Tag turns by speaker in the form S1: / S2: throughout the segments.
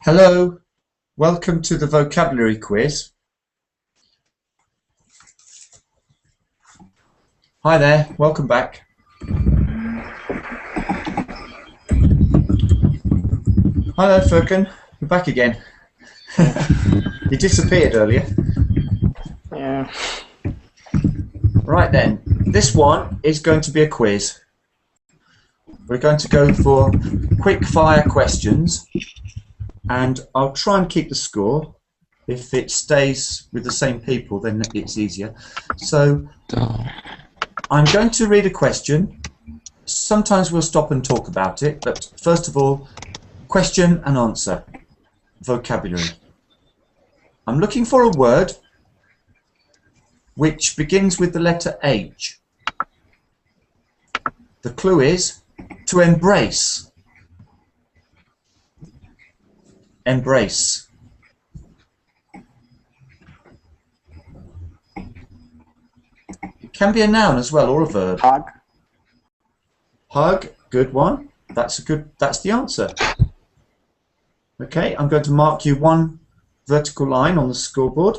S1: Hello, welcome to the vocabulary quiz. Hi there, welcome back. Hello, Furkan, we're back again. You disappeared earlier.
S2: Yeah.
S1: Right then, this one is going to be a quiz. We're going to go for quick fire questions, and I'll try and keep the score. If it stays with the same people, then it's easier. So I'm going to read a question. Sometimes we'll stop and talk about it, but first of all, question and answer. Vocabulary. I'm looking for a word which begins with the letter H. The clue is to embrace. Embrace. It can be a noun as well, or a verb.
S2: Hug.
S1: Hug, good one. That's the answer. Okay, I'm going to mark you one vertical line on the scoreboard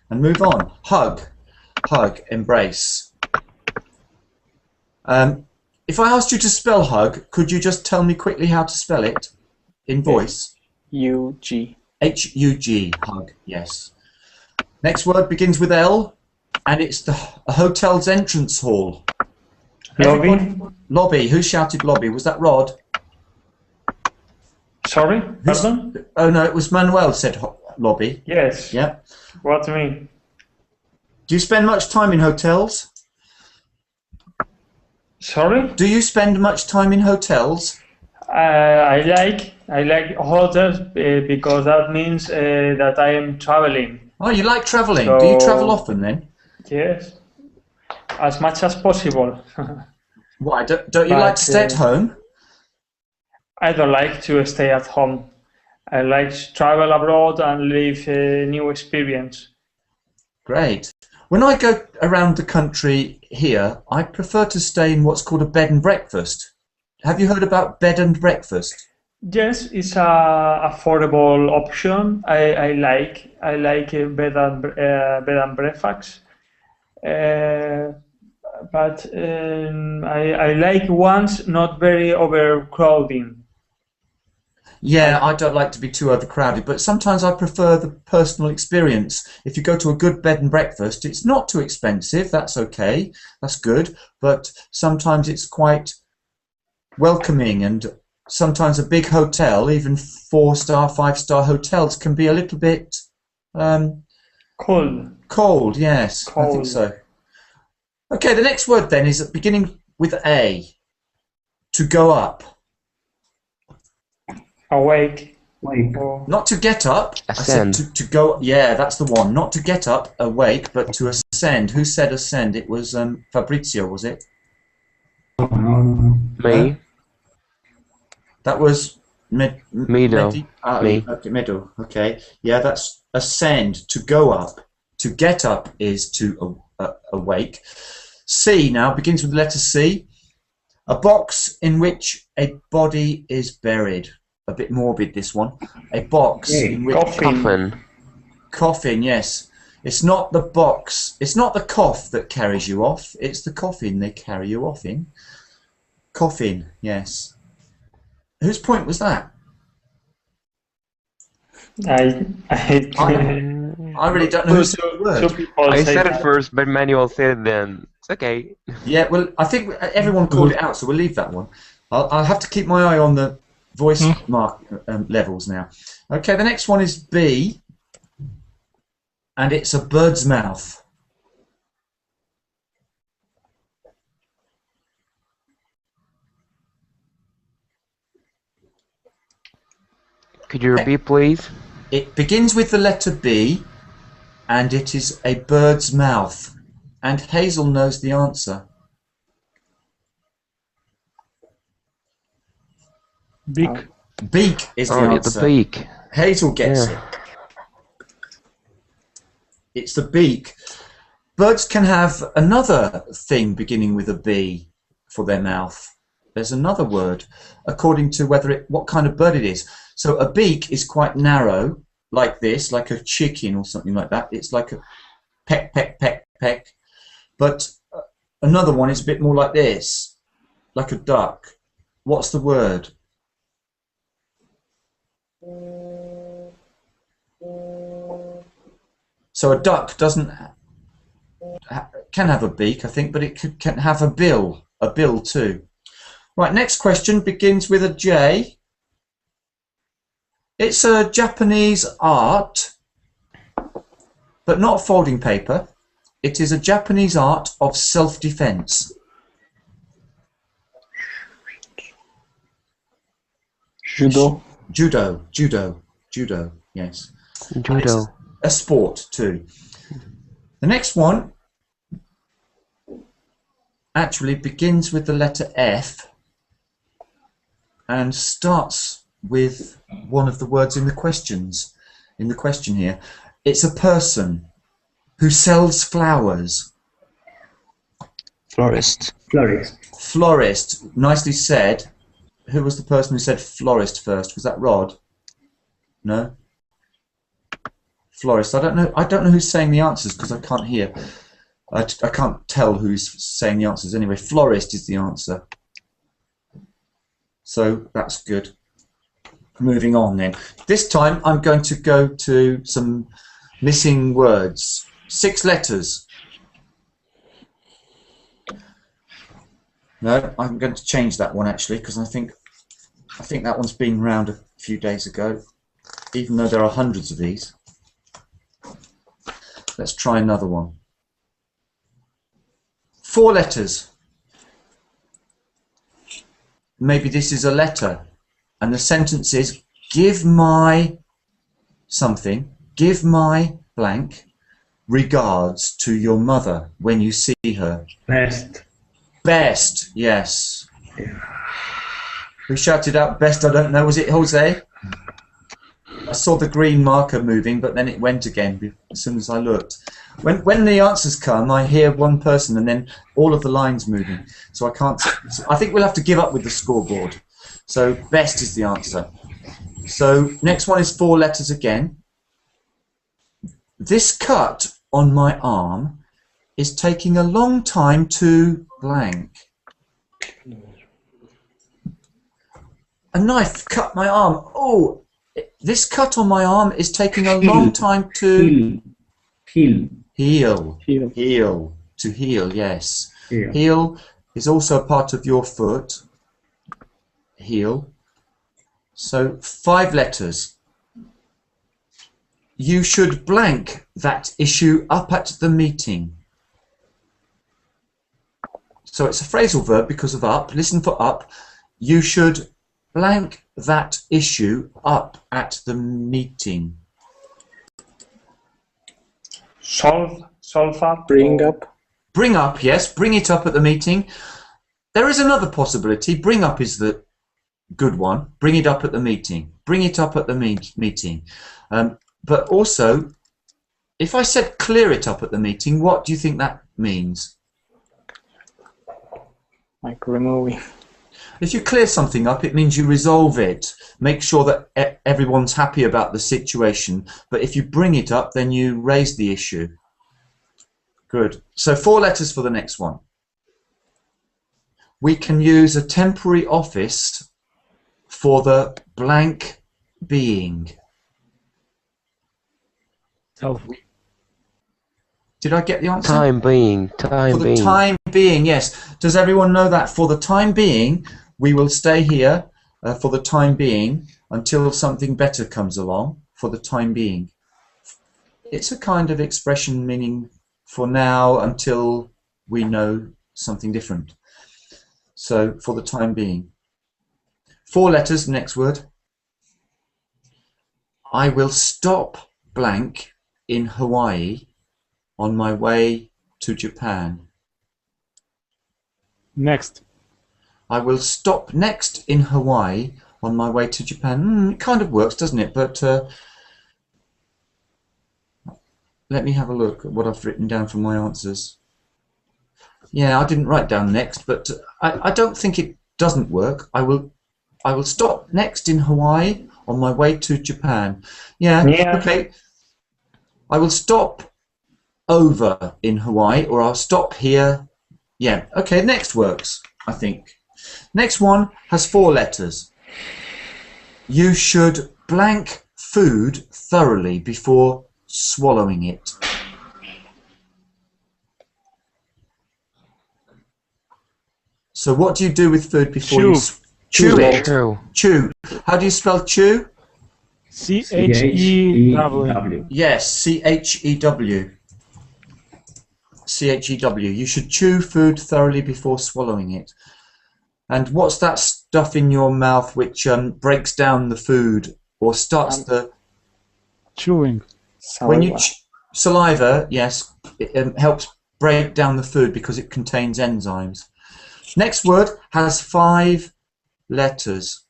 S1: and move on. Hug, hug, embrace. If I asked you to spell hug, could you just tell me quickly how to spell it in voice?
S2: U-G.
S1: H-U-G, hug, yes. Next word begins with L, and it's a hotel's entrance hall.
S2: Lobby.
S1: Lobby. Who shouted lobby? Was that Rod?
S2: Sorry, pardon?
S1: Oh no, it was Manuel said lobby.
S2: Yes.
S1: Yeah.
S2: What do you mean?
S1: Do you spend much time in hotels?
S2: Sorry?
S1: Do you spend much time in hotels?
S2: I like hotels because that means that I am traveling.
S1: Oh, you like traveling.
S2: So,
S1: do you travel often then?
S2: Yes. As much as possible.
S1: Why? Don't you like to stay at home?
S2: I don't like to stay at home. I like to travel abroad and live a new experience.
S1: Great. When I go around the country here, I prefer to stay in what's called a bed and breakfast. Have you heard about bed and breakfast?
S2: Yes, it's a affordable option. I like a bed and breakfast. But I like ones not very overcrowding.
S1: Yeah, I don't like to be too overcrowded, but sometimes I prefer the personal experience. If you go to a good bed and breakfast, it's not too expensive, that's okay, that's good, but sometimes it's quite welcoming, and sometimes a big hotel, even 4-star, 5-star hotels, can be a little bit
S2: cold.
S1: Cold, yes, cold. I think so. Okay, the next word then is beginning with A. To go up.
S2: Awake.
S1: Not to get up.
S3: Ascend.
S1: I said to go. Yeah, that's the one. Not to get up, awake, but to ascend. Who said ascend? It was Fabrizio, was it?
S3: Me.
S1: That was
S3: Meadow.
S1: Me.
S3: Okay,
S1: Meadow. Okay. Yeah, that's ascend. To go up. To get up is to awake. C now begins with the letter C. A box in which a body is buried. A bit morbid, this one. A box in which...
S3: Coffin.
S1: Coffin, yes. It's not the box. It's not the cough that carries you off. It's the coffin they carry you off in. Coffin, yes. Whose point was that?
S2: I
S1: really don't know who said the word.
S3: I said it first, but Manuel said it then. It's okay.
S1: Yeah, well, I think everyone called it out, so we'll leave that one. I'll have to keep my eye on the voice mark levels now. Okay, the next one is B, and it's a bird's mouth.
S3: Could you repeat, please?
S1: It begins with the letter B, and it is a bird's mouth. And Hazel knows the answer.
S2: Beak.
S1: Beak is the
S3: Oh,
S1: answer.
S3: the beak.
S1: Hazel gets
S3: Yeah.
S1: it. It's the beak. Birds can have another thing beginning with a B for their mouth. There's another word, according to what kind of bird it is. So a beak is quite narrow, like this, like a chicken or something like that. It's like a peck, peck, peck, peck. But another one is a bit more like this, like a duck. What's the word? So a duck can have a beak, I think, but it can have a bill too. Right, next question begins with a J. It's a Japanese art, but not folding paper. It is a Japanese art of self-defense.
S4: Judo.
S1: Judo, yes.
S3: Judo.
S1: It's a sport too. The next one actually begins with the letter F and starts with one of the words in the question here. It's a person who sells flowers.
S4: Florist.
S1: Florist, nicely said. Who was the person who said florist first? Was that Rod? No? Florist. I don't know who's saying the answers because I can't hear. I can't tell who's saying the answers anyway. Florist is the answer. So that's good. Moving on then. This time I'm going to go to some missing words. 6 letters. No, I'm going to change that one actually because I think that one's been round a few days ago, even though there are hundreds of these. Let's try another one. 4 letters. Maybe this is a letter, and the sentence is, give my something, give my blank regards to your mother when you see her. Best, yes.
S5: Yeah.
S1: Who shouted out best? I don't know. Was it Jose? I saw the green marker moving, but then it went again as soon as I looked. When the answers come, I hear one person and then all of the lines moving. So I can't. I think we'll have to give up with the scoreboard. So best is the answer. So next one is 4 letters again. This cut on my arm is taking a long time to blank. A knife cut my arm. Oh, this cut on my arm is taking a long time to
S5: Heel.
S1: heal.
S4: Heel.
S1: To heal, yes.
S5: Heel.
S1: Heel is also a part of your foot. Heel. So 5 letters. You should blank that issue up at the meeting. So it's a phrasal verb because of up. Listen for up. You should blank that issue up at the meeting.
S2: Solve up.
S4: Bring up.
S1: Bring up, yes. Bring it up at the meeting. There is another possibility. Bring up is the good one. Bring it up at the meeting. Bring it up at the meeting. But also, if I said clear it up at the meeting, what do you think that means?
S4: Like removing.
S1: If you clear something up, it means you resolve it. Make sure that everyone's happy about the situation. But if you bring it up, then you raise the issue. Good. So 4 letters for the next one. We can use a temporary office for the blank being.
S5: Self.
S1: Did I get the answer?
S3: Time being.
S1: For the time being, yes. Does everyone know that? For the time being, we will stay here for the time being until something better comes along. For the time being. It's a kind of expression meaning for now until we know something different. So, for the time being. 4 letters, next word. I will stop blank in Hawaii on my way to Japan.
S5: Next.
S1: I will stop next in Hawaii on my way to Japan. It kind of works, doesn't it? But let me have a look at what I've written down for my answers. Yeah, I didn't write down next, but I don't think it doesn't work. I will stop next in Hawaii on my way to Japan. Yeah. Okay. I will stop over in Hawaii, or I'll stop here. Yeah, okay, next works, I think. Next one has 4 letters. You should blank food thoroughly before swallowing it. So what do you do with food before you chew it? Chew. How do you spell chew?
S5: C-H-E-W.
S1: Yes, C-H-E-W. C-H-E-W. You should chew food thoroughly before swallowing it. And what's that stuff in your mouth which breaks down the food or starts the...
S4: Chewing.
S1: When you saliva, yes, it helps break down the food because it contains enzymes. Next word has 5 letters.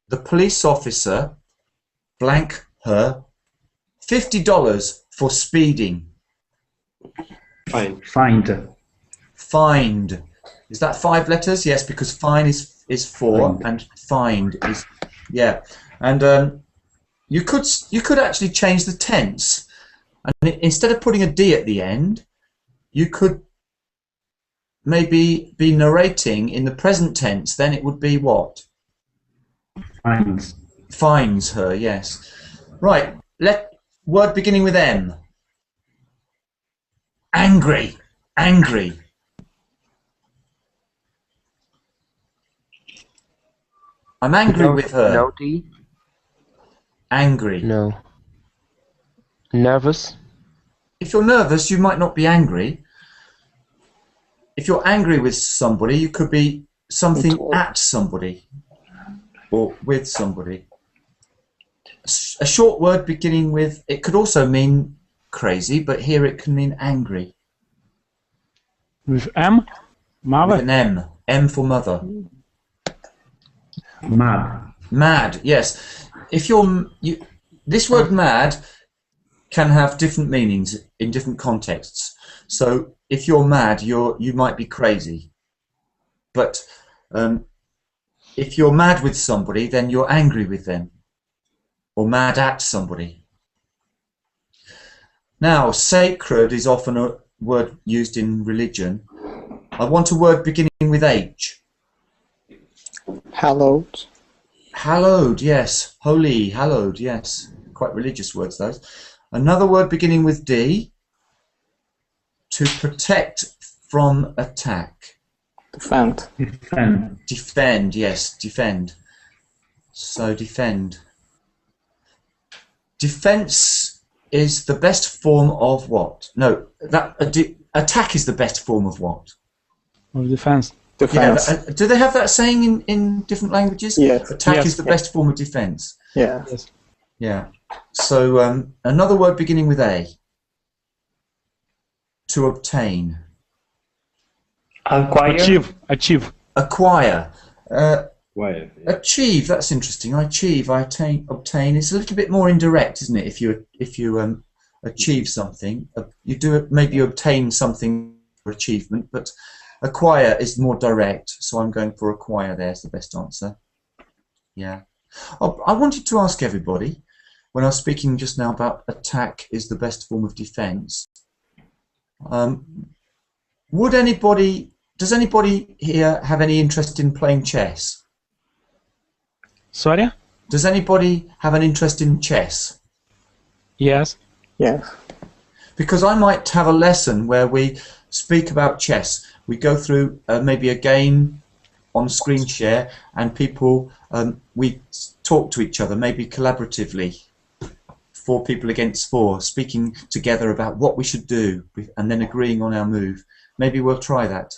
S1: The police officer blank her $50 for speeding.
S5: Find.
S1: Find. Is that 5 letters? Yes, because fine is 4 and find is, yeah. And you could actually change the tense, and instead of putting a D at the end, you could maybe be narrating in the present tense. Then it would be what?
S5: Finds.
S1: Finds her. Yes. Right. Word beginning with M. Angry. Angry. I'm angry with her.
S3: No T.
S1: Angry.
S3: No. Nervous.
S1: If you're nervous, you might not be angry. If you're angry with somebody, you could be something at somebody or with somebody. A short word beginning with, it could also mean crazy, but here it can mean angry.
S4: With M? Mother?
S1: With an M. M for mother.
S5: Mad.
S1: Mad, yes. If this word mad can have different meanings in different contexts. So if you're mad, you might be crazy. But if you're mad with somebody, then you're angry with them. Or mad at somebody. Now, sacred is often a word used in religion. I want a word beginning with H.
S4: Hallowed.
S1: Hallowed, yes. Holy, hallowed, yes. Quite religious words, those. Another word beginning with D. To protect from attack.
S4: Defend.
S5: Defend.
S1: Defend, yes, defend. So defend. Defense is the best form of what? No, attack is the best form of what?
S4: Of defense.
S1: Defense. Yeah, do they have that saying in different languages?
S4: Yes.
S1: Attack is the best form of defense.
S4: Yeah. Yes.
S1: Yeah. So another word beginning with A. To obtain.
S2: Acquire.
S4: Achieve.
S1: Acquire.
S5: Why?
S1: Achieve. That's interesting. I achieve. I obtain. It's a little bit more indirect, isn't it? If you achieve something, you do maybe you obtain something for achievement, but acquire is more direct. So I'm going for acquire. There's the best answer. Yeah. I wanted to ask everybody when I was speaking just now about attack is the best form of defense. Does anybody here have any interest in playing chess?
S4: Sorry?
S1: Does anybody have an interest in chess?
S4: Yes.
S6: Yes.
S1: Because I might have a lesson where we speak about chess. We go through maybe a game on screen share, and people we talk to each other, maybe collaboratively, 4 people against 4, speaking together about what we should do, and then agreeing on our move. Maybe we'll try that.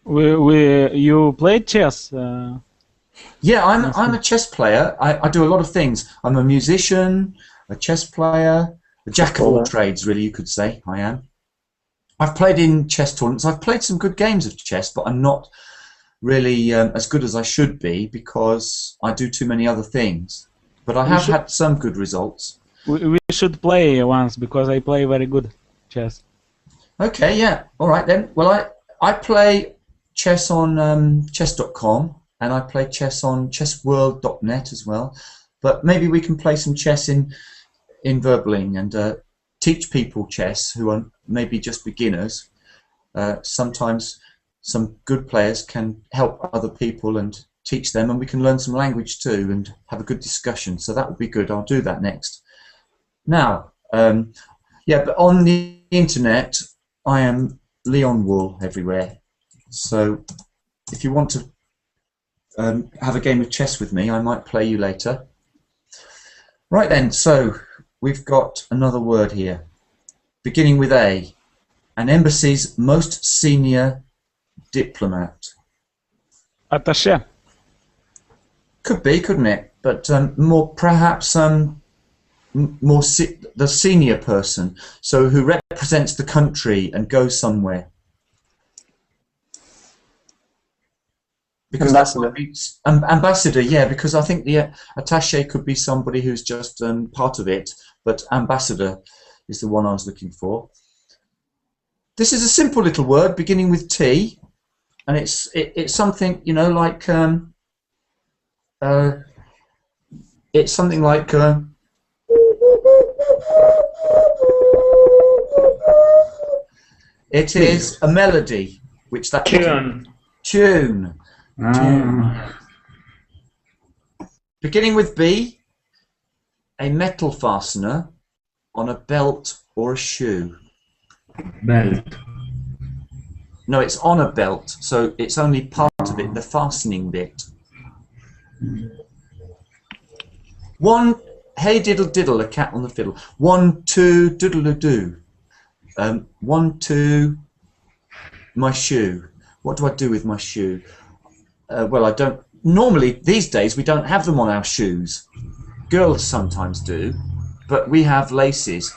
S4: You played chess?
S1: Yeah, I'm a chess player. I do a lot of things. I'm a musician, a chess player, a jack of all trades, really, you could say. I am. I've played in chess tournaments. I've played some good games of chess, but I'm not really as good as I should be because I do too many other things. But I have had some good results.
S4: We should play once because I play very good chess.
S1: Okay, yeah, all right then. Well, I play chess on chess.com and I play chess on chessworld.net as well. But maybe we can play some chess in Verbling and teach people chess who are maybe just beginners. Sometimes some good players can help other people and teach them, and we can learn some language too and have a good discussion. So that would be good. I'll do that next. Now, yeah, but on the internet, I am Leon Wool everywhere. So if you want to have a game of chess with me, I might play you later. Right then, so we've got another word here, beginning with A. An embassy's most senior diplomat.
S4: Attaché.
S1: Could be, couldn't it? But more perhaps the senior person, so who represents the country and goes somewhere. Because
S2: Ambassador.
S1: Ambassador, yeah, because I think the attaché could be somebody who's just part of it, but ambassador is the one I was looking for. This is a simple little word beginning with T, and it's something, you know, like it's something like it is a melody, which that tune. Beginning with B, a metal fastener on a belt or a shoe.
S5: Belt.
S1: No, it's on a belt, so it's only part of it, the fastening bit. One, hey diddle diddle, a cat on the fiddle. 1, 2, diddle-a-doo. 1, 2, my shoe. What do I do with my shoe? Well, I don't. Normally, these days, we don't have them on our shoes. Girls sometimes do, but we have laces.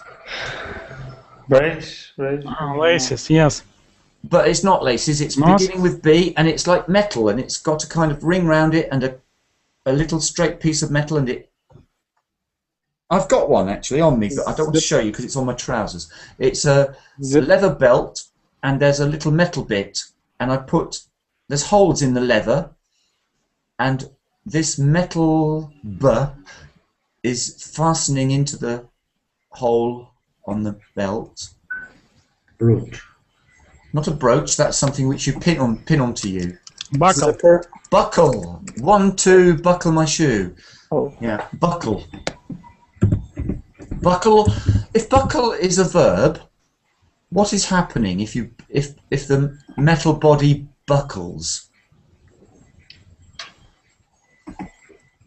S2: Brace.
S4: Laces, yes.
S1: But it's not laces, it's beginning with B, and it's like metal, and it's got a kind of ring round it, and a little straight piece of metal, and it... I've got one, actually, on me, but I don't want to show you, because it's on my trousers. It's a leather belt, and there's a little metal bit, and there's holes in the leather, and this metal is fastening into the hole on the belt.
S5: Brooch.
S1: Not a brooch, that's something which you pin onto you.
S4: Buckle.
S1: Buckle. 1, 2, buckle my shoe.
S2: Oh.
S1: Yeah, buckle. Buckle. If buckle is a verb, what is happening if the metal body buckles?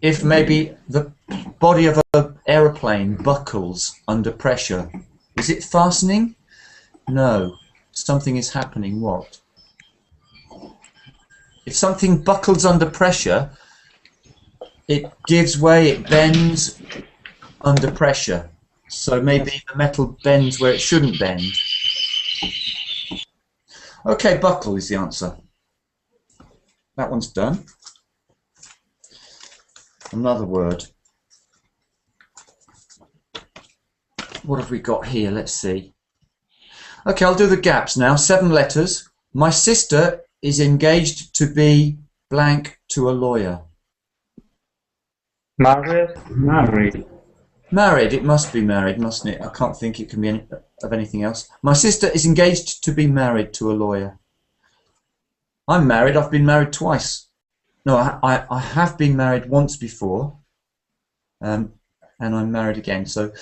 S1: If maybe the body of an aeroplane buckles under pressure, is it fastening? No. Something is happening. What? If something buckles under pressure, it gives way, it bends under pressure. So maybe the metal bends where it shouldn't bend. Okay, buckle is the answer. That one's done. Another word. What have we got here? Let's see. Okay, I'll do the gaps now. 7 letters. My sister is engaged to be blank to a lawyer.
S2: Married.
S1: Married. It must be married, mustn't it? I can't think it can be of anything else. My sister is engaged to be married to a lawyer. I'm married. I've been married twice. No, I have been married once before, and I'm married again. So,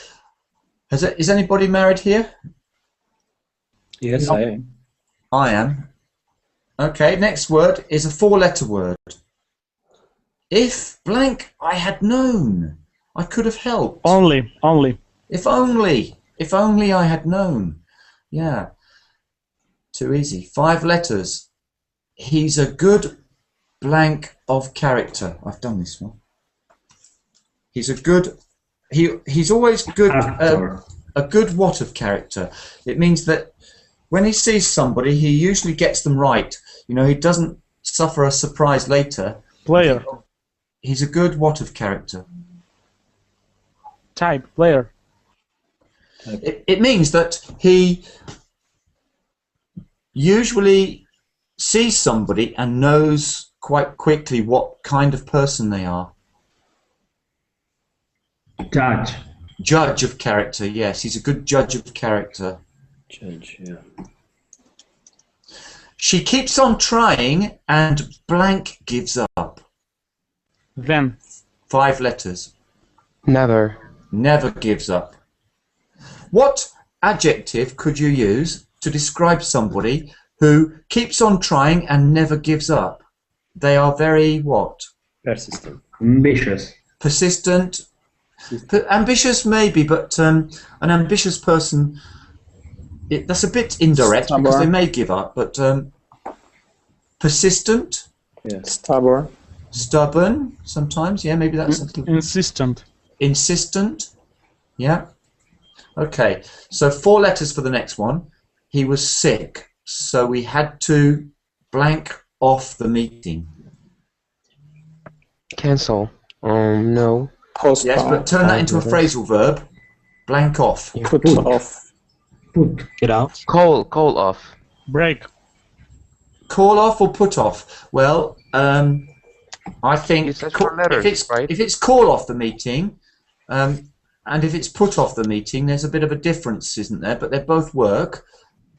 S1: is anybody married here?
S5: Yes, I am.
S1: I am. Okay, next word is a 4-letter word. If blank I had known, I could have helped.
S4: Only.
S1: If only I had known. Yeah. Too easy. 5 letters. He's a good blank of character. I've done this one. He's a good... He's always good... a good what of character. It means that when he sees somebody, he usually gets them right. You know, he doesn't suffer a surprise later.
S4: Player.
S1: He's a good what of character?
S4: Type. Player.
S1: It means that he usually sees somebody and knows quite quickly what kind of person they are.
S5: Judge.
S1: Judge of character, yes. He's a good judge of character.
S5: Judge, yeah.
S1: She keeps on trying and blank gives up.
S4: Then.
S1: 5 letters.
S3: Never.
S1: Never gives up. What adjective could you use to describe somebody who keeps on trying and never gives up? They are very what?
S5: Persistent. Ambitious.
S1: Persistent. Ambitious maybe, but an ambitious person, that's a bit indirect because they may give up, but persistent.
S5: Yes.
S6: Stubborn.
S1: Stubborn sometimes, yeah, maybe that's a little...
S4: Insistent.
S1: Insistent, yeah. Okay, so 4 letters for the next one. He was sick, so we had to blank off the meeting.
S3: Cancel. No.
S6: Postpone.
S1: Yes, but turn that into a phrasal verb. Blank off.
S6: Put off.
S5: Put.
S7: Get out.
S3: Call off.
S4: Break.
S1: Call off or put off? Well, I think
S3: You said 4 letters, right?
S1: if it's call off the meeting, and if it's put off the meeting, there's a bit of a difference, isn't there? But they both work.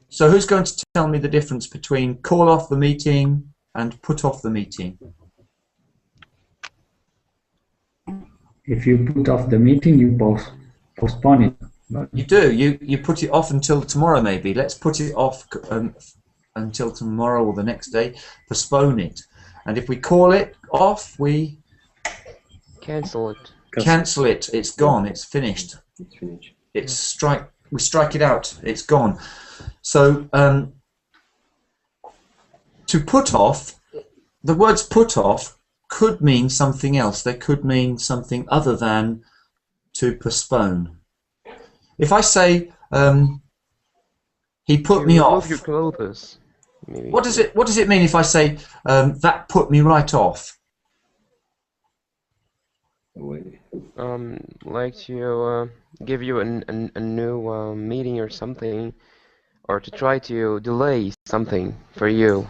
S1: So who's going to tell me the difference between call off the meeting and put off the meeting?
S5: If you put off the meeting, you postpone it. But
S1: You do. You put it off until tomorrow, maybe. Let's put it off until tomorrow or the next day. Postpone it. And if we call it off, we
S3: Cancel it.
S1: cancel it. It's gone. It's finished.
S5: it's finished.
S1: We strike it out. It's gone. So to put off, the words put off could mean something else. They could mean something other than to postpone. If I say he put me
S3: Remove
S1: off,
S3: your clothes. Maybe.
S1: what does it mean if I say that put me right off?
S3: Like to give you a new meeting or something, or to try to delay something for you.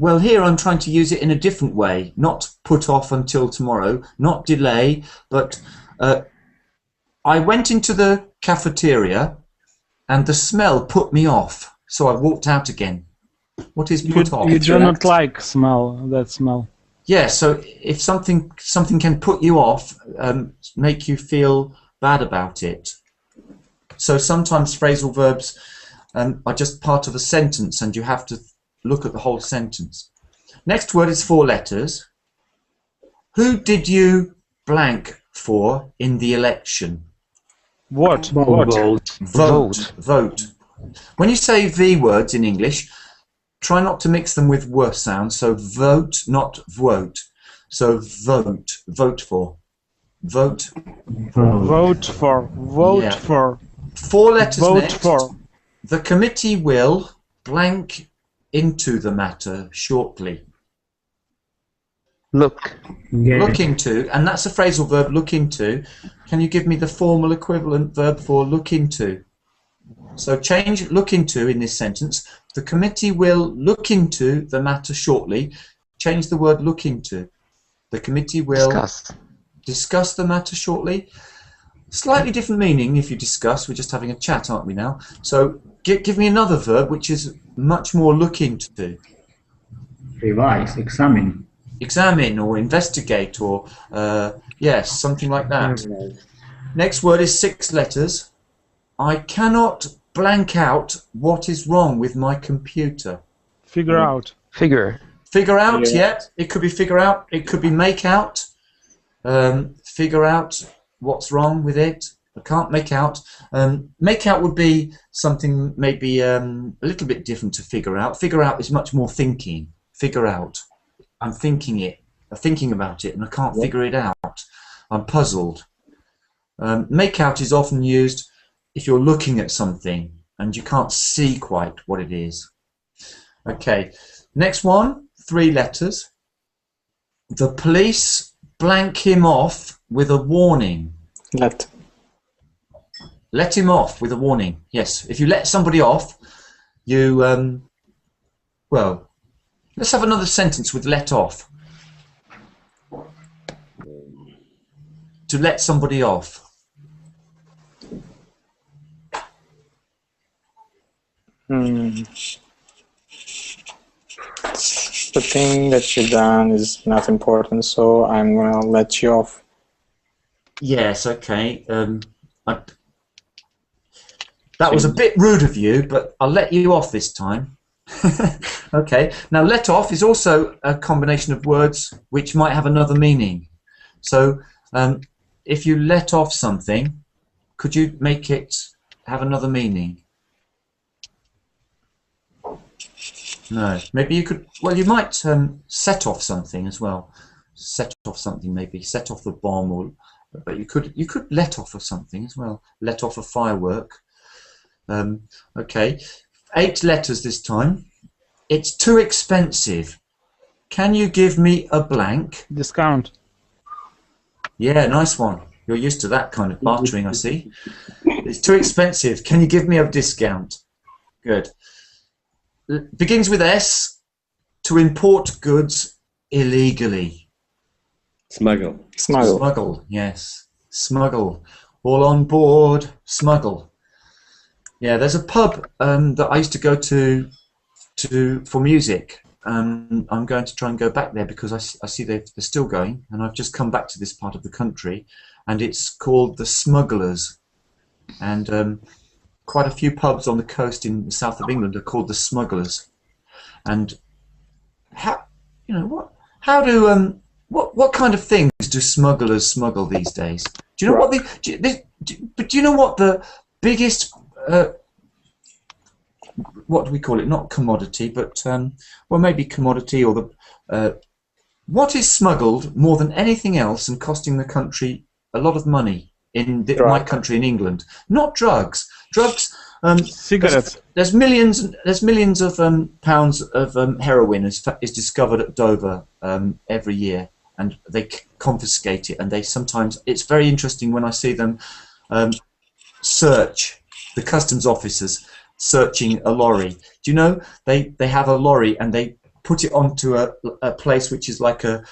S1: Well, here I'm trying to use it in a different way. Not put off until tomorrow, not delay, but I went into the cafeteria and the smell put me off, so I walked out again. What is put off?
S4: You do not like that smell.
S1: Yeah, so if something can put you off, make you feel bad about it. So sometimes phrasal verbs are just part of a sentence and you have to look at the whole sentence. Next word is 4 letters. Who did you blank for in the election?
S4: What?
S7: Vote.
S1: Vote. When you say V words in English, try not to mix them with w sounds. So vote, not vote. So vote. Vote for. Vote.
S4: Vote for. Vote
S1: Yeah.
S4: for.
S1: 4 letters
S4: Vote
S1: next.
S4: for.
S1: The committee will blank into the matter shortly.
S3: Look.
S5: Yeah.
S1: Look into, and that's a phrasal verb, look into. Can you give me the formal equivalent verb for look into? So change look into in this sentence. The committee will look into the matter shortly. Change the word look into. The committee will discuss the matter shortly. Slightly different meaning if you discuss. We're just having a chat, aren't we now? So give me another verb which is much more look into.
S5: Revise. Examine.
S1: Examine or investigate or yes, something like that. Next word is 6 letters. I cannot blank out what is wrong with my computer.
S4: Figure out.
S3: Figure.
S1: Figure out, yeah. It could be figure out. It could be make out. Figure out what's wrong with it. I can't make out. Make out would be something maybe a little bit different to figure out. Figure out is much more thinking. Figure out. I'm thinking it. I'm thinking about it and I can't figure it out. I'm puzzled. Make out is often used if you're looking at something and you can't see quite what it is. Okay. Next one, 3 letters. The police blank him off with a warning. Let him off with a warning. Yes. If you let somebody off, you well, let's have another sentence with let off. To let somebody off.
S6: The thing that you've done is not important, so I'm gonna let you off.
S1: Yes, okay. That was a bit rude of you, but I'll let you off this time. Okay. Now, let off is also a combination of words which might have another meaning. So, if you let off something, could you make it have another meaning? No. Maybe you could. Well, you might set off something as well. Set off something, maybe set off the bomb, or but you could let off of something as well. Let off a firework. Okay, 8 letters this time. It's too expensive. Can you give me a blank?
S4: Discount.
S1: Yeah, nice one. You're used to that kind of bartering, I see. It's too expensive. Can you give me a discount? Good. Begins with S. To import goods illegally.
S7: Smuggle.
S1: Smuggle, yes. Smuggle. All on board. Smuggle. Yeah, there's a pub that I used to go to for music. I'm going to try and go back there because I see they're still going, and I've just come back to this part of the country, and it's called the Smugglers, and quite a few pubs on the coast in the south of England are called the Smugglers. And how what kind of things do smugglers smuggle these days? Do you know what do you know what the biggest what do we call it? Not commodity, but well, maybe commodity, or the what is smuggled more than anything else and costing the country a lot of money in my country in England? Not drugs. Drugs.
S4: Cigarettes.
S1: There's millions of pounds of heroin is discovered at Dover every year, and they confiscate it. And they sometimes, it's very interesting when I see them search, the customs officers searching a lorry. Do you know they have a lorry and they put it onto a place which is like a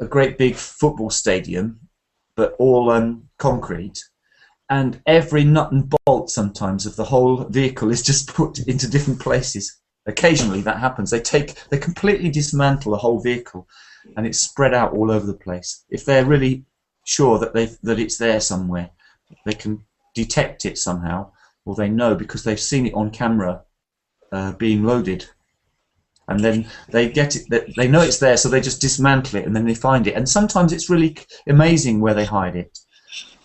S1: great big football stadium, but all concrete, and every nut and bolt sometimes of the whole vehicle is just put into different places. Occasionally that happens. They completely dismantle a whole vehicle, and it's spread out all over the place. If they're really sure that it's there somewhere, they can detect it somehow, or they know because they've seen it on camera being loaded, and then they get it. They know it's there, so they just dismantle it, and then they find it. And sometimes it's really amazing where they hide it.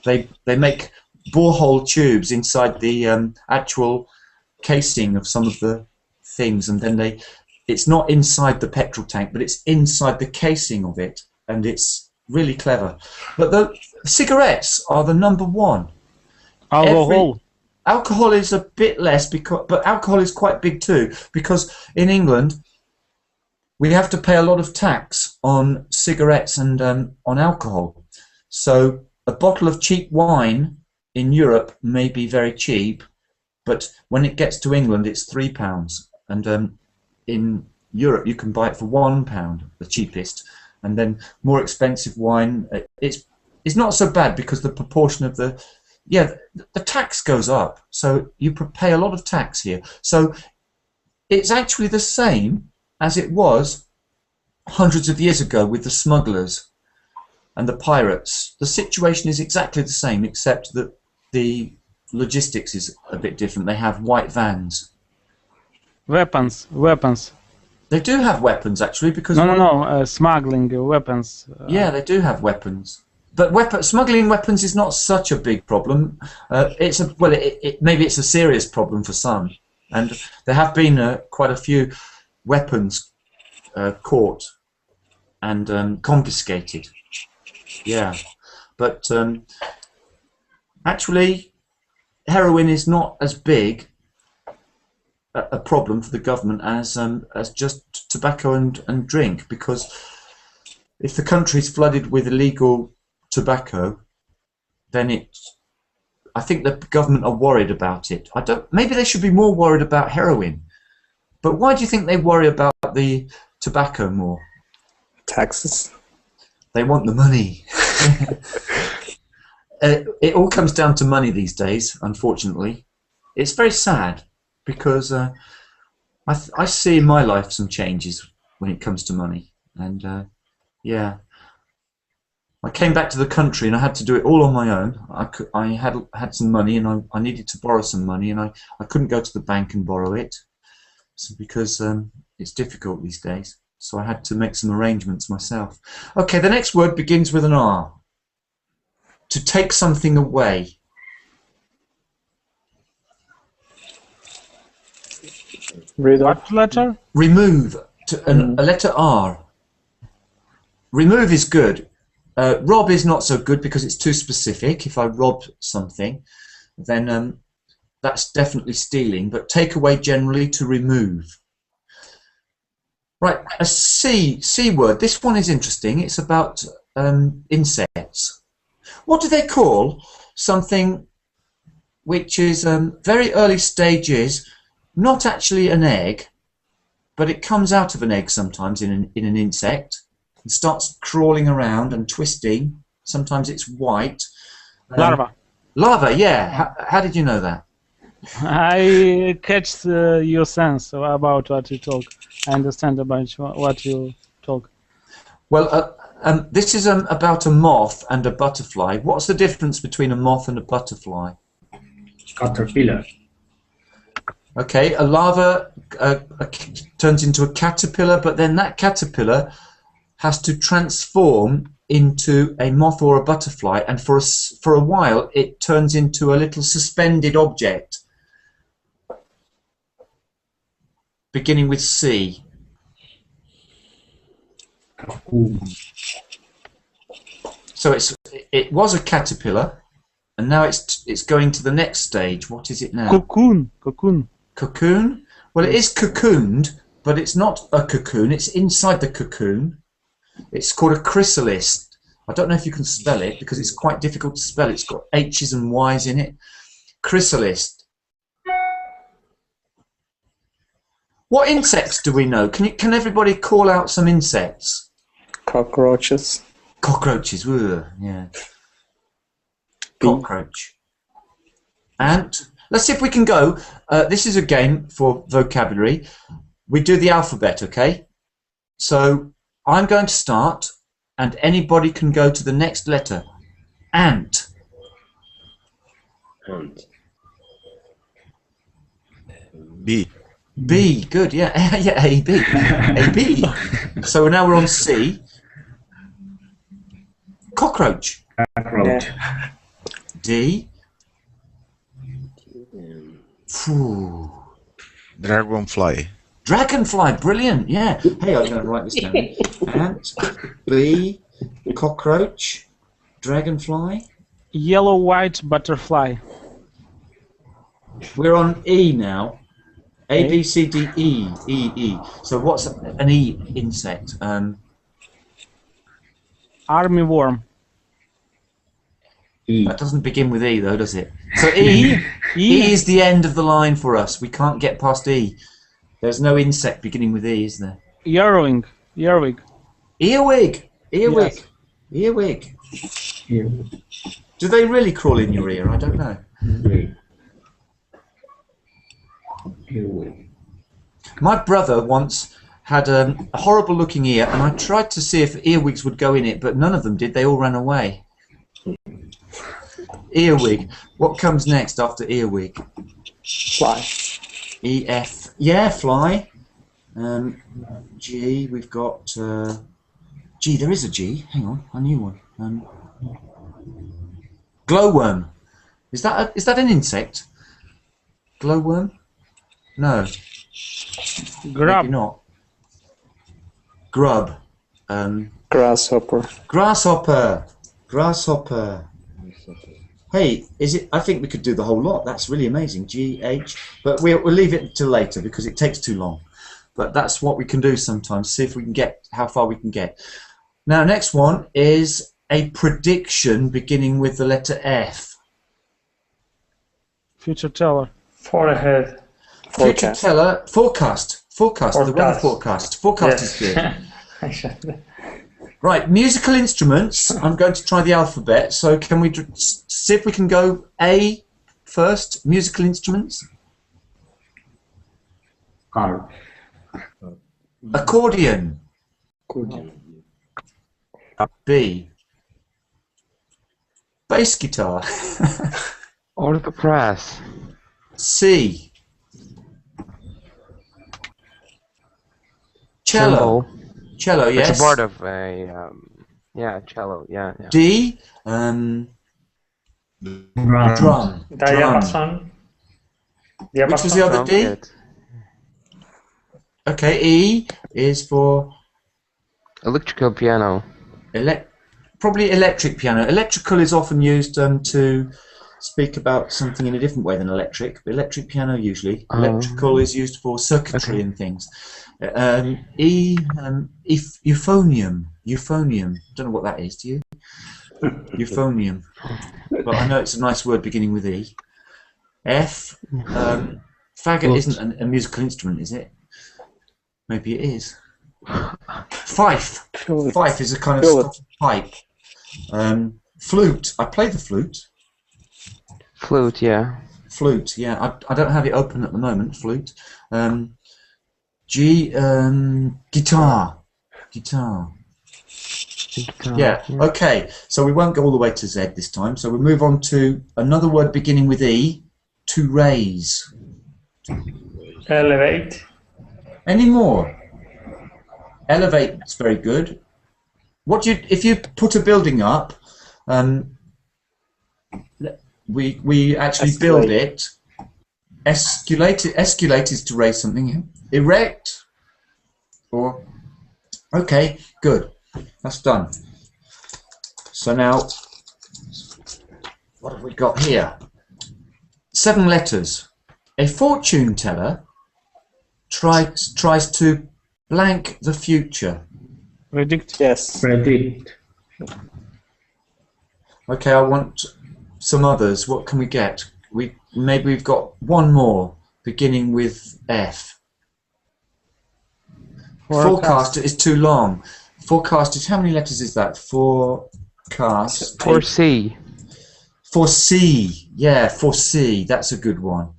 S1: They make borehole tubes inside the actual casing of some of the things, and then it's not inside the petrol tank, but it's inside the casing of it, and it's really clever. But the cigarettes are the #1.
S4: Alcohol.
S1: Alcohol is a bit less, but alcohol is quite big too, because in England we have to pay a lot of tax on cigarettes and on alcohol. So a bottle of cheap wine in Europe may be very cheap, but when it gets to England it's £3, and in Europe you can buy it for £1, the cheapest, and then more expensive wine. It's not so bad because the proportion of the tax goes up, so you pay a lot of tax here. So it's actually the same as it was hundreds of years ago with the smugglers and the pirates. The situation is exactly the same, except that the logistics is a bit different. They have white vans.
S4: Weapons.
S1: They do have weapons, actually, because
S4: smuggling weapons.
S1: Yeah, they do have weapons. But smuggling weapons is not such a big problem. Maybe it's a serious problem for some, and there have been quite a few weapons caught and confiscated. Yeah, but actually, heroin is not as big a problem for the government as just tobacco and drink, because if the country's flooded with illegal tobacco, then I think the government are worried about it. Maybe they should be more worried about heroin. But why do you think they worry about the tobacco more?
S6: Taxes.
S1: They want the money. It all comes down to money these days, unfortunately. It's very sad because I see in my life some changes when it comes to money. And yeah, I came back to the country and I had to do it all on my own. I had some money and I needed to borrow some money, and I couldn't go to the bank and borrow it because it's difficult these days. So I had to make some arrangements myself. Okay, the next word begins with an R. To take something away.
S6: Read
S4: What
S6: off.
S4: letter?
S1: Remove. A letter R. Remove is good. Rob is not so good because it's too specific. If I rob something, then that's definitely stealing. But take away generally, to remove. Right, a C word. This one is interesting. It's about insects. What do they call something which is very early stages, not actually an egg, but it comes out of an egg sometimes in an insect and starts crawling around and twisting. Sometimes it's white.
S4: Larva.
S1: Larva, yeah. How did you know that?
S4: I catch your sense about what you talk. I understand about what you talk.
S1: Well, this is about a moth and a butterfly. What's the difference between a moth and a butterfly?
S5: Caterpillar.
S1: Okay, a larva turns into a caterpillar, but then that caterpillar has to transform into a moth or a butterfly, and for a while it turns into a little suspended object, beginning with C.
S5: Cocoon.
S1: So it was a caterpillar, and now it's going to the next stage. What is it now?
S4: Cocoon. Cocoon.
S1: Cocoon? Well, it is cocooned, but it's not a cocoon. It's inside the cocoon. It's called a chrysalis. I don't know if you can spell it because it's quite difficult to spell. It's got H's and Y's in it. Chrysalis. What insects do we know? Can everybody call out some insects?
S6: Cockroaches.
S1: Cockroaches. Ugh, yeah. Cockroach. Ant. Let's see if we can go. This is a game for vocabulary. We do the alphabet, okay? So I'm going to start, and anybody can go to the next letter. Ant.
S7: Ant.
S8: B.
S1: B. Good. Yeah. Yeah. A. B. A. B. So now we're on C. Cockroach.
S5: Cockroach.
S1: D. Phew.
S8: Dragonfly.
S1: Dragonfly, brilliant, yeah. Hey, I'm going to write this down. Ant, bee, cockroach, dragonfly.
S4: Yellow-white butterfly.
S1: We're on E now. A, B, C, D, E, E, E. So what's an E insect?
S4: Armyworm.
S5: E.
S1: That doesn't begin with E, though, does it? So E, E is the end of the line for us. We can't get past E. There's no insect beginning with E, is there?
S4: Earwig. Earwig.
S1: Earwig. Earwig.
S4: Yes.
S1: Earwig.
S5: Here.
S1: Do they really crawl in your ear? I don't know.
S5: Here we.
S1: My brother once had a horrible looking ear, and I tried to see if earwigs would go in it, but none of them did. They all ran away. Earwig. What comes next after earwig?
S6: Fly.
S1: E-F. Yeah, fly. G. We've got G. There is a G. Hang on, a new one. Glowworm. Is that an insect? Glowworm? No.
S4: Grub.
S1: Maybe not. Grub.
S6: Grasshopper.
S1: Grasshopper. Grasshopper. Hey, is it? I think we could do the whole lot. That's really amazing. GH, but we'll leave it till later because it takes too long. But that's what we can do sometimes. See if we can get how far we can get. Now, next one is a prediction beginning with the letter F.
S4: Future teller.
S2: Forehead.
S1: Future teller. Forecast. Forecast. The weather forecast. Forecast is good. Right, musical instruments. I'm going to try the alphabet. So can we see if we can go A first? Musical instruments.
S5: R.
S1: Accordion. B. Bass guitar.
S3: Or the press.
S1: C. Cello. Cello, yes.
S3: It's a part of a, yeah, cello, yeah.
S1: D.
S5: Drum.
S1: Drum.
S2: Diapason.
S1: Which was the other D?
S3: Trumpet.
S1: Okay, E is for
S3: Electrical piano.
S1: probably electric piano. Electrical is often used to speak about something in a different way than electric. But electric piano usually. Electrical is used for circuitry and things. Euphonium. Euphonium. Don't know what that is, do you? Euphonium. But I know it's a nice word beginning with E. F. Faggot isn't a musical instrument, is it? Maybe it is. Fife. Fife is a kind of Scottish pipe. Flute. I play the flute.
S3: Flute, yeah.
S1: Flute, yeah. I don't have it open at the moment, flute. G. Guitar. Guitar. Yeah, okay. So we won't go all the way to Z this time. So we move on to another word beginning with E. To raise.
S2: Elevate.
S1: Any more? Elevate is very good. If you put a building up, we actually build it. Escalate is to raise something. Erect. Or okay, good. That's done. So now, what have we got here? 7 letters. A fortune teller tries to blank the future.
S4: Predict.
S6: Yes.
S5: Predict.
S1: Okay, I want some others. What can we get? Maybe we've got one more beginning with F. Forecast is too long. Forecast is how many letters is that? Forecast.
S3: Foresee.
S1: Foresee. Yeah, foresee. That's a good one.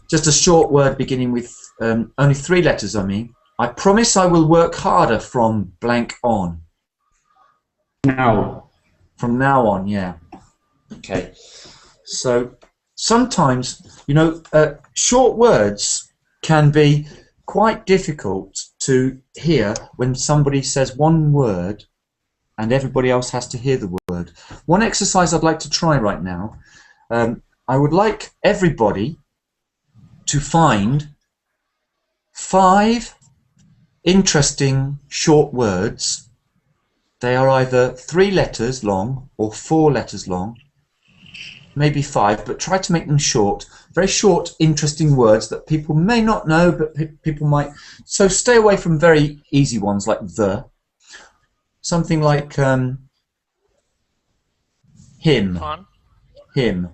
S1: Just a short word beginning with only 3 letters, I mean. I promise I will work harder from blank on.
S5: Now.
S1: From now on, yeah. Okay. So sometimes, you know, short words can be quite difficult to hear when somebody says one word and everybody else has to hear the word. One exercise I'd like to try right now, I would like everybody to find 5 interesting short words. They are either 3 letters long or 4 letters long, maybe 5, but try to make them short. Very short, interesting words that people may not know, but people might. So stay away from very easy ones like the. Something like him.
S9: Fun.
S1: Him.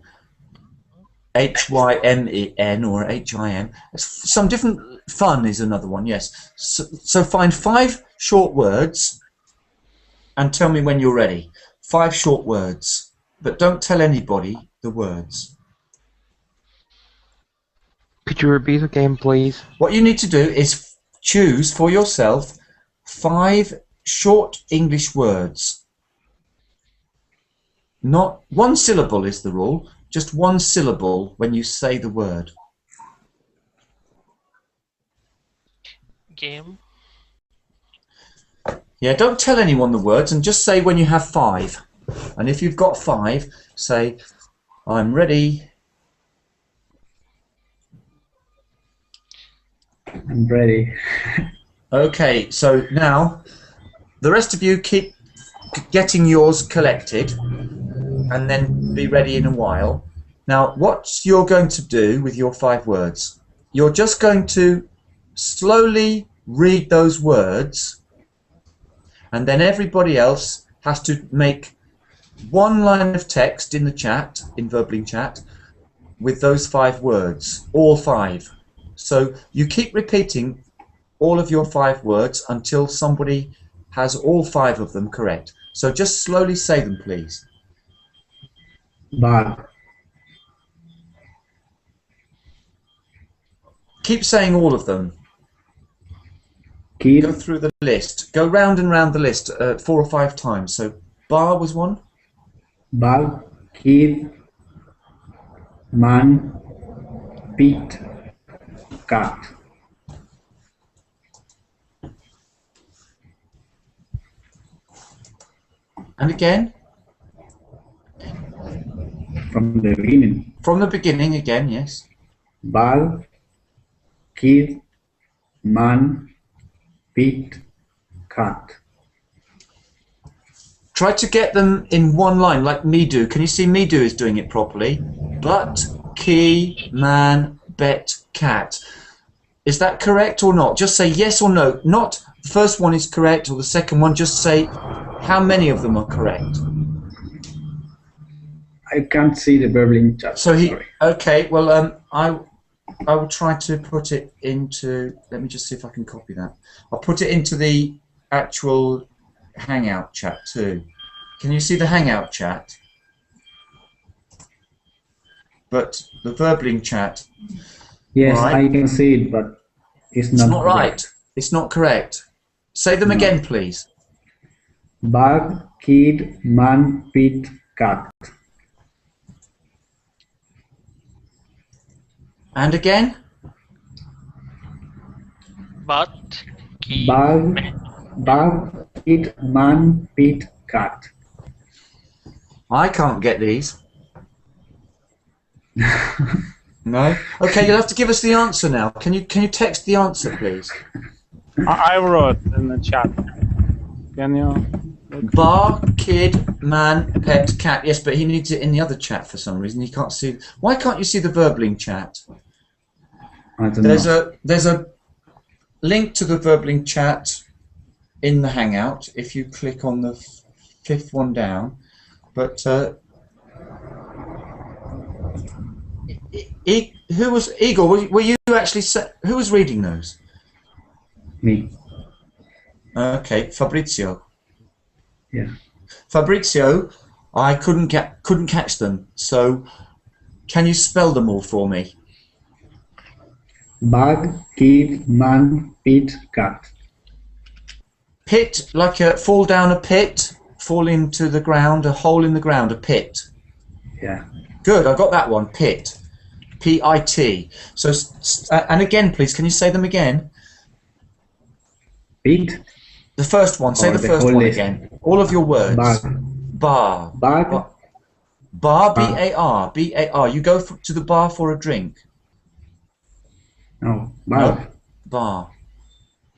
S1: H-Y-M-E-N or H-I-M. Some different. Fun is another one, yes. So find 5 short words and tell me when you're ready. 5 short words, but don't tell anybody the words.
S3: Could you repeat again, please?
S1: What you need to do is choose for yourself 5 short English words. Not 1 syllable is the rule, just 1 syllable when you say the word.
S9: Game.
S1: Yeah, don't tell anyone the words and just say when you have 5. And if you've got 5, say, I'm ready.
S5: I'm ready.
S1: Okay, so now the rest of you keep getting yours collected. and then be ready in a while. Now, what you're going to do with your 5 words, you're just going to slowly read those words, and then everybody else has to make 1 line of text in the chat, in Verbling chat, with those 5 words, all 5. So you keep repeating all of your 5 words until somebody has all 5 of them correct. So just slowly say them, please.
S5: Bug.
S1: Keep saying all of them.
S5: Kid.
S1: Go through the list. Go round and round the list 4 or 5 times. So bar was one.
S5: Bug. Kid. Man. Pit. Cat.
S1: And again.
S5: From the beginning.
S1: From the beginning again, yes.
S5: Bug. Kid. Man. Pit. Cat.
S1: Try to get them in one line, like me do. Can you see me do is doing it properly? But, key, man, bet, cat. Is that correct or not? Just say yes or no. Not the first one is correct or the second one. Just say how many of them are correct.
S5: I can't see the Verbling chat.
S1: So he.
S5: Sorry.
S1: Okay. Well, I will try to put it into. Let me just see if I can copy that. I'll put it into the actual Hangout chat too. Can you see the Hangout chat? But the Verbling chat.
S5: Yes,
S1: right.
S5: I can see it, but it's not.
S1: It's not
S5: correct.
S1: right. It's not correct. Say them again, please.
S5: Bug, kid, man, pit, cat.
S1: And again.
S9: But key.
S5: Bug, kid, man, pit, cat.
S1: I can't get these. No. Okay, you'll have to give us the answer now. Can you text the answer, please?
S4: I wrote in the chat. Can you?
S1: Bar, kid, man, pet, cat. Yes, but he needs it in the other chat for some reason. He can't see. Why can't you see the Verbling chat?
S5: I don't know.
S1: There's a link to the Verbling chat in the Hangout if you click on the 5th one down. But who was Igor? Were you actually? Who was reading those?
S5: Me.
S1: Okay, Fabrizio.
S5: Yeah.
S1: Fabrizio, I couldn't catch them. So, can you spell them all for me?
S5: Bug, kid, man, pit, cat.
S1: Pit, like a fall down a pit, fall into the ground, a hole in the ground, a pit.
S5: Yeah.
S1: Good, I got that one. Pit, P-I-T. So, and again, please, can you say them again?
S5: Pit.
S1: The first one. Say
S5: Or
S1: the
S5: the
S1: first
S5: whole
S1: one
S5: list.
S1: again. All of your words.
S5: Bug.
S1: Bar.
S5: Bug.
S1: Bar. B-A-R. B-A-R. You go to the bar for a drink.
S5: No. Bug.
S1: No. Bar.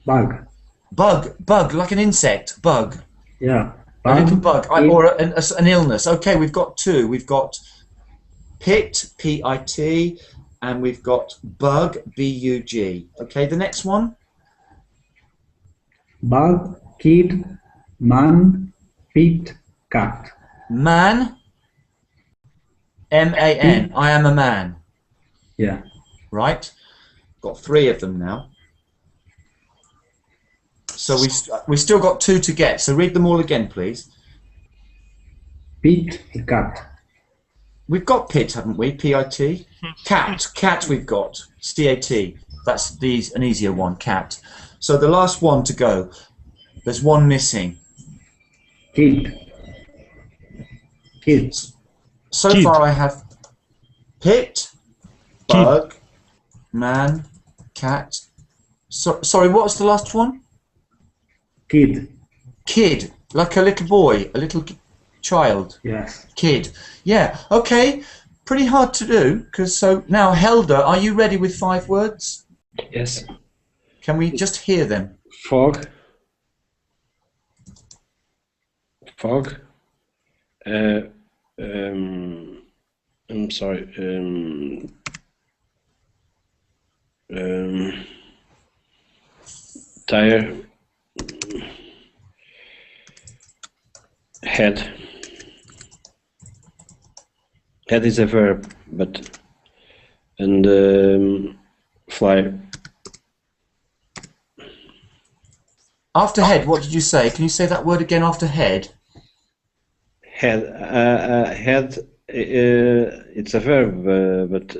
S5: Bug.
S1: Bug, like an insect. Bug.
S5: Yeah.
S1: A little bug, or an illness. Okay, we've got 2. We've got pit, P-I-T, and we've got bug, B-U-G. Okay, the next one.
S5: Bug, kid, man, pit, cat.
S1: Man, M-A-N. I am a man.
S5: Yeah.
S1: Right? Got 3 of them now. So we've still got 2 to get. So read them all again, please.
S5: Pit, cat.
S1: We've got pit, haven't we? P-I-T. Cat we've got. C-A-T. That's an easier one, cat. So the last one to go. There's one missing.
S5: Kid. Kids.
S1: So
S4: Kid.
S1: far I have pit, bug, man, cat. Sorry, what was the last one?
S5: Kid.
S1: Kid, like a little boy, a little child.
S5: Yes.
S1: Kid. Yeah, okay. Pretty hard to do. So now, Helder, are you ready with 5 words?
S7: Yes.
S1: Can we just hear them?
S7: Fog. Fog. I'm sorry. Tire. Head. Head is a verb, but and fly.
S1: After head, what did you say? Can you say that word again after head?
S7: Head. Head. It's a verb, but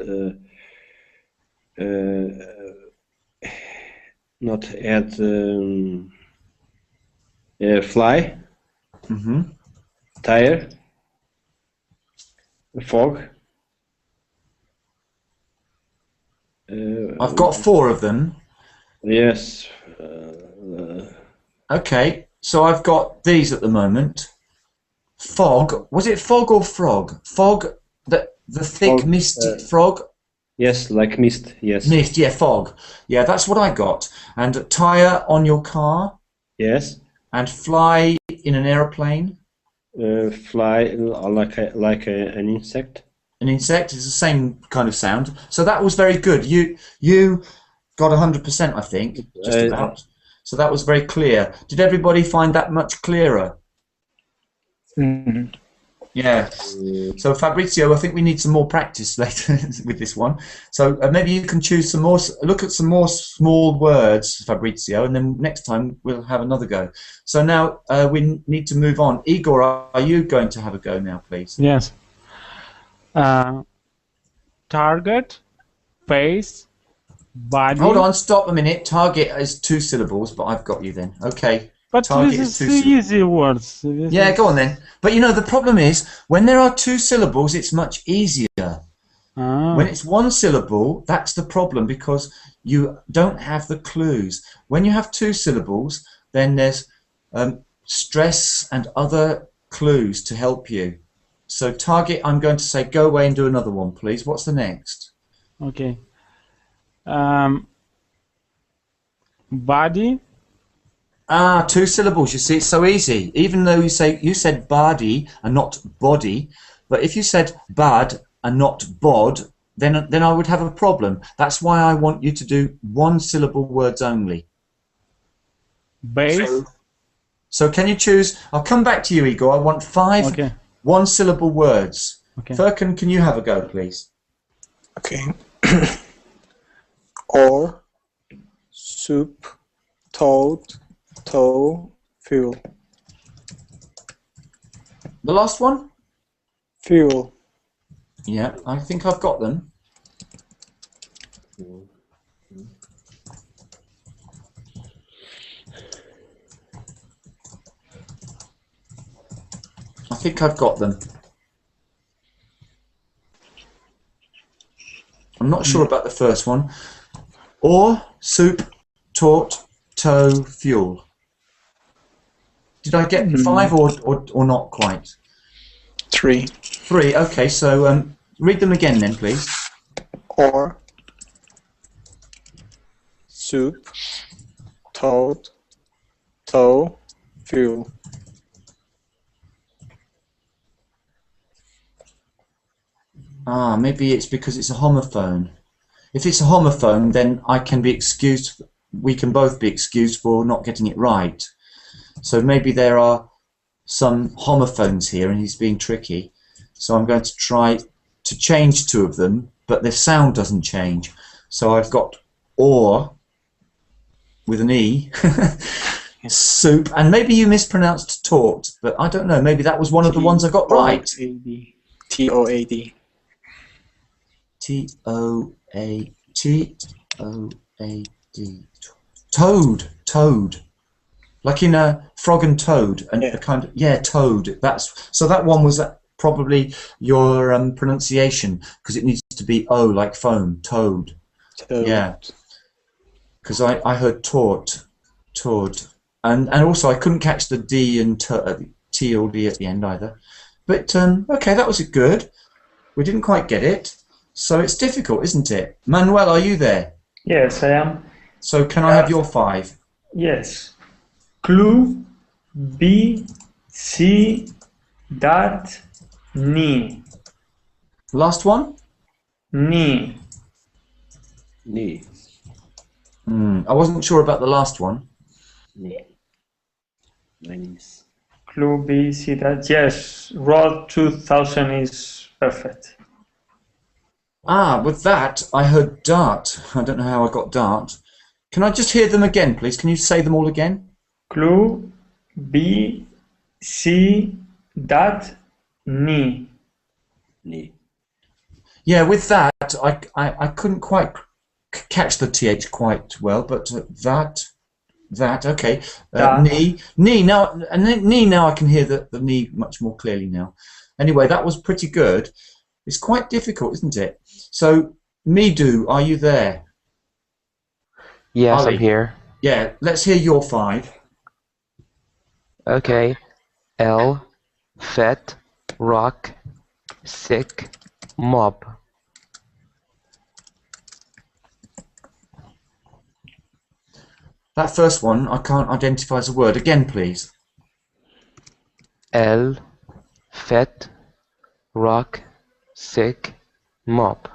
S7: not head. Fly.
S1: Mm-hmm.
S7: Tire. Fog.
S1: I've got 4 of them.
S7: Yes.
S1: Okay, so I've got these at the moment. Fog. Was it fog or frog? Fog. The thick
S7: Fog,
S1: misty frog.
S7: Yes, like mist. Yes.
S1: Mist. Yeah, fog. Yeah, that's what I got. And tire on your car.
S7: Yes.
S1: And fly in an aeroplane.
S7: Fly like an insect.
S1: An insect is the same kind of sound. So that was very good. You got 100%, I think, just about. So that was very clear. Did everybody find that much clearer?
S6: Mhm.
S1: Yeah. So Fabrizio, I think we need some more practice later with this one. So maybe you can choose some more. Look at some more small words, Fabrizio, and then next time we'll have another go. So now we need to move on. Igor, are you going to have a go now, please?
S4: Yes. Target, face, body.
S1: Hold on, stop a minute. Target is 2 syllables, but I've got you then. Okay.
S4: But
S1: Target
S4: this
S1: is 2
S4: is
S1: syllables.
S4: easy words.
S1: Yeah, go on then. But you know, the problem is, when there are 2 syllables, it's much easier.
S4: Ah.
S1: When it's 1 syllable, that's the problem, because you don't have the clues. When you have 2 syllables, then there's stress and other clues to help you. So target, I'm going to say, go away and do another one, please. What's the next?
S4: Okay. Body.
S1: 2 syllables. You see, it's so easy. Even though you said body and not body, but if you said bad and not bod, then I would have a problem. That's why I want you to do 1 syllable words only.
S4: Base.
S1: So can you choose? I'll come back to you, Igor. I want 5
S4: Okay.
S1: 1 syllable words.
S4: Okay.
S1: Furkan, can you have a go, please?
S6: Okay. Or, soup, toad, toe, fuel.
S1: The last one?
S6: Fuel.
S1: Yeah, I think I've got them. I think I've got them. I'm not sure about the first one. Or, soup, taut, toe, fuel. Did I get 5 or not quite?
S6: 3.
S1: 3, okay, so read them again then, please.
S6: Or, soup, toad, toe, fuel.
S1: Maybe it's because it's a homophone. If it's a homophone, then I can be excused. We can both be excused for not getting it right. So maybe there are some homophones here, and he's being tricky. So I'm going to try to change 2 of them, but the sound doesn't change. So I've got or with an E, soup, and maybe you mispronounced taut, but I don't know. Maybe that was one of the ones I got right.
S6: T-O-A-D.
S1: T-O-A-T-O-A-D. Toad. Toad. Like in a frog and toad. And
S6: Yeah.
S1: a kind of, yeah, toad. So that one was probably your pronunciation, because it needs to be O, like foam. Toad.
S6: Toad.
S1: Yeah. Because I heard taut. And also I couldn't catch the D and T or D at the end either. But, okay, that was good. We didn't quite get it. So it's difficult, isn't it? Manuel, are you there?
S2: Yes, I am.
S1: So can I have your 5?
S2: Yes. Clue, B, C, that, Ni.
S1: Last one?
S2: Ni.
S7: Knee.
S1: I wasn't sure about the last one.
S7: Knee. Nice.
S2: Clue B, C, that. Yes, Rod 2000 is perfect.
S1: Ah, with that, I heard dart. I don't know how I got dart. Can I just hear them again, please? Can you say them all again?
S2: Clue B, C, that, ni.
S7: Knee.
S1: Yeah, with that, I couldn't quite catch the TH quite well, but that, okay.
S2: That.
S1: Knee, now, and knee, now I can hear the knee much more clearly now. Anyway, that was pretty good. It's quite difficult, isn't it? So, Midu, are you there?
S3: Yes,
S1: Ali.
S3: I'm here.
S1: Yeah, let's hear your 5.
S3: Okay. L, fat, rock, sick, mob.
S1: That first one, I can't identify as a word. Again, please.
S3: L, fat, rock, sick, mob.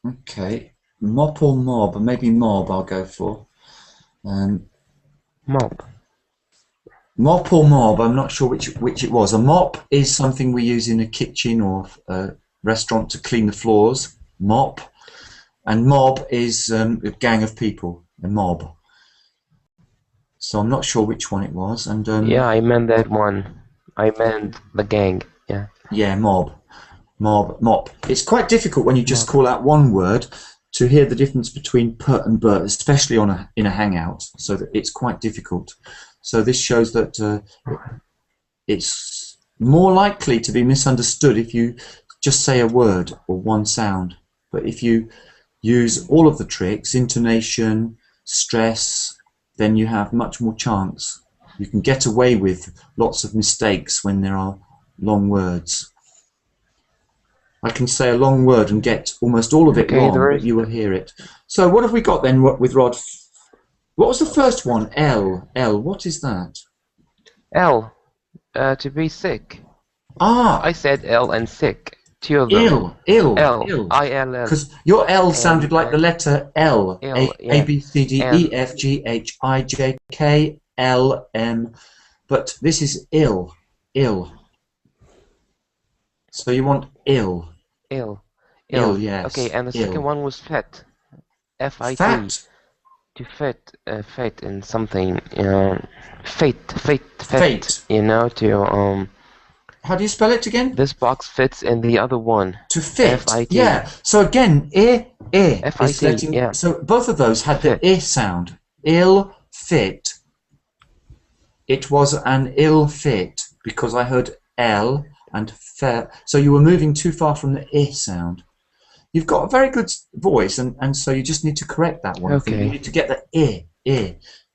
S1: Okay. Mop or mob? Maybe mob I'll go for.
S3: Mob.
S1: Mop or mob, I'm not sure which it was. A mop is something we use in a kitchen or a restaurant to clean the floors. Mop. And mob is a gang of people. A mob. So I'm not sure which one it was. And
S3: Yeah, I meant that one. I meant the gang. Yeah.
S1: yeah, mob. Mop. It's quite difficult when you just call out one word to hear the difference between put and but, especially in a hangout. So that it's quite difficult. So this shows that it's more likely to be misunderstood if you just say a word or one sound. But if you use all of the tricks, intonation, stress, then you have much more chance. You can get away with lots of mistakes when there are long words. I can say a long word and get almost all of it wrong, but you will hear it. So what have we got then with Rod? What was the first one? L. What is that?
S3: L. To be sick.
S1: Ah.
S3: I said L and sick. 2 of them.
S1: Ill.
S3: I-L-L.
S1: Because your L sounded like the letter L. A, B, C, D, E, F, G, H, I, J, K, L, M. But this is ill. So you want ill.
S3: Ill,
S1: yes.
S3: Okay, and the second one was fat. F-I-T.
S1: Fat?
S3: To fate in something, fate. You know, to
S1: How do you spell it again?
S3: This box fits in the other one.
S1: To fit.
S3: F-I-T.
S1: Yeah. So again,
S3: F-I-T. Yeah.
S1: So both of those had the I sound. Ill fit. It was an ill fit because I heard L and fair. So you were moving too far from the I sound. You've got a very good voice, and so you just need to correct that one.
S3: Okay.
S1: You need to get the I.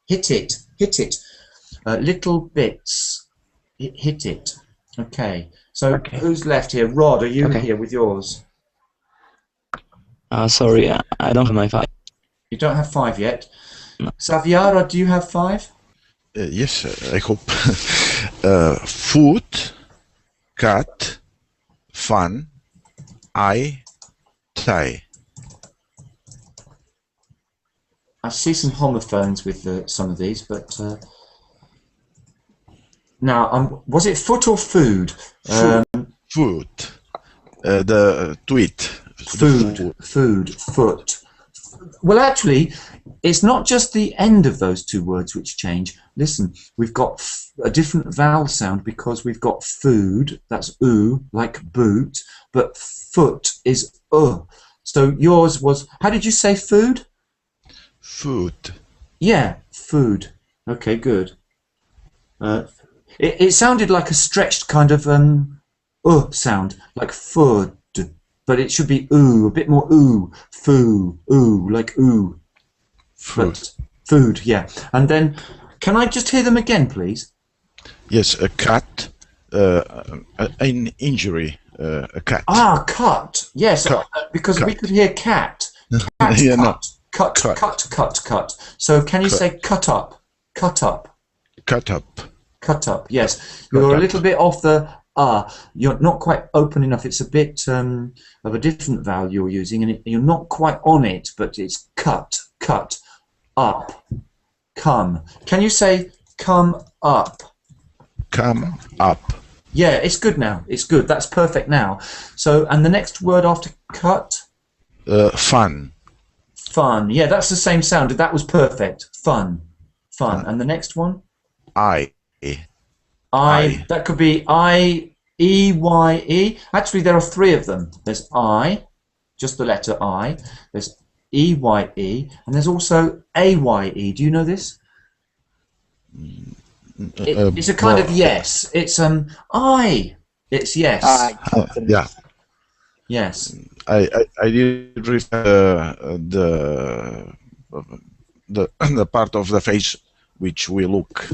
S1: Hit it. Little bits. Hit it. Okay. So who's left here? Rod, are you here with yours?
S10: Sorry, I don't have my 5.
S1: You don't have 5 yet. No. Saviara, do you have 5?
S8: Yes, I hope. Foot, cat, fun, eye, tie.
S1: I see some homophones with some of these, but now was it foot or food?
S8: Food. The tweet.
S1: Food, foot. Well, actually, it's not just the end of those 2 words which change. Listen, we've got a different vowel sound because we've got food, that's oo, like boot, but foot is So yours was, how did you say food?
S8: Food.
S1: Yeah, food. Okay, good. It sounded like a stretched kind of sound, like food. But it should be ooh, a bit more ooh, foo, ooh, like ooh.
S8: Food.
S1: But food, yeah. And then, can I just hear them again, please?
S8: Yes, a cat, an injury, a cat.
S1: Ah, cut. Yes,
S8: cut.
S1: Because we could hear cat. Cat,
S8: yeah,
S1: cut. No. Cut. So can you say cut up? Cut up.
S8: cut up.
S1: Cut up, yes. You're a little bit off the you're not quite open enough. It's a bit of a different vowel you're using, and you're not quite on it, but it's cut, up, come. Can you say come up?
S8: Come up.
S1: Yeah, it's good now. It's good. That's perfect now. So, and the next word after cut?
S8: Fun.
S1: Fun. Yeah, that's the same sound. That was perfect. Fun. And the next one?
S8: I.
S1: That could be I-E-Y-E. Actually, there are three of them. There's I, just the letter I. There's E-Y-E, and there's also A-Y-E. Do you know this? It's a kind of yes. It's I. It's yes.
S8: Yeah.
S1: Yes.
S8: I did refer the part of the face which we look.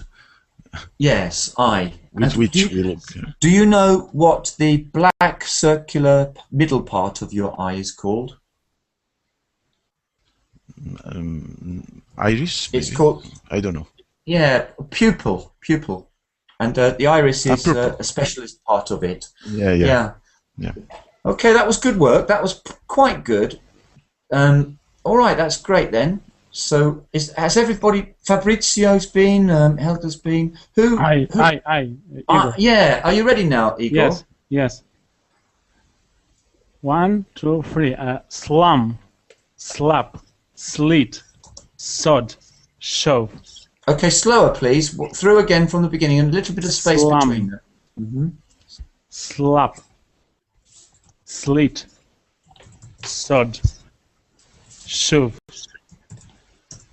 S1: Yes, I.
S8: With which we look.
S1: Do you know what the black circular middle part of your eye is called?
S8: Iris?
S1: It's
S8: maybe?
S1: called.
S8: I don't know.
S1: Yeah, pupil. And the iris is a specialist part of it.
S8: Yeah.
S1: Okay, that was good work. That was quite good. All right, that's great then. So, has everybody? Fabrizio's been. Helga's been. Who?
S4: I. Igor.
S1: Yeah. Are you ready now, Igor?
S4: Yes. 1, 2, 3. Slum, slap, slit, sod, shove.
S1: Okay, slower, please. Through again from the beginning, and a little bit of space
S4: Slum.
S1: between them.
S4: Slap, slit, sod, shove.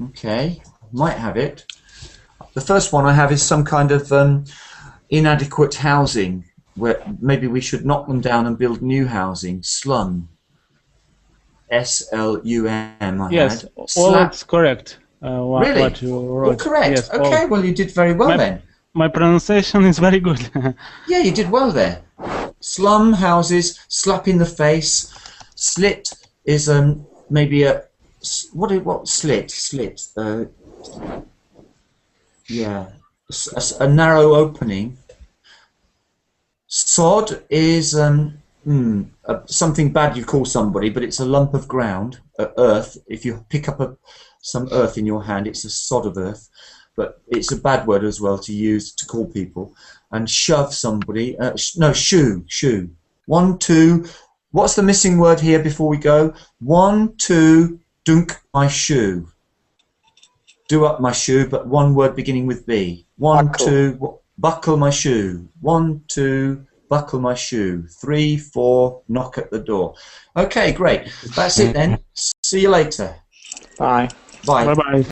S1: Okay, might have it. The first one I have is some kind of inadequate housing, where maybe we should knock them down and build new housing. Slum. S-L-U-M.
S4: Yes,
S1: had.
S4: all
S1: Slap.
S4: it's correct.
S1: Really?
S4: What you wrote.
S1: All correct.
S4: Yes,
S1: okay, well you did very well then.
S4: My pronunciation is very good.
S1: Yeah, you did well there. Slum, houses, slap in the face. Slit is maybe a what slit? Yeah, a narrow opening. Sod is something bad you call somebody, but it's a lump of ground, earth. If you pick up some earth in your hand, it's a sod of earth. But it's a bad word as well to use to call people. And shove somebody. No, shoe. 1, 2. What's the missing word here before we go? 1, 2. Dunk my shoe. Do up my shoe, but one word beginning with B. 1,
S6: Buckle.
S1: 2. Buckle my shoe. 1, 2. Buckle my shoe. 3, 4. Knock at the door. Okay, great. That's it then. See you later.
S6: Bye.
S1: Bye.
S4: Bye-bye.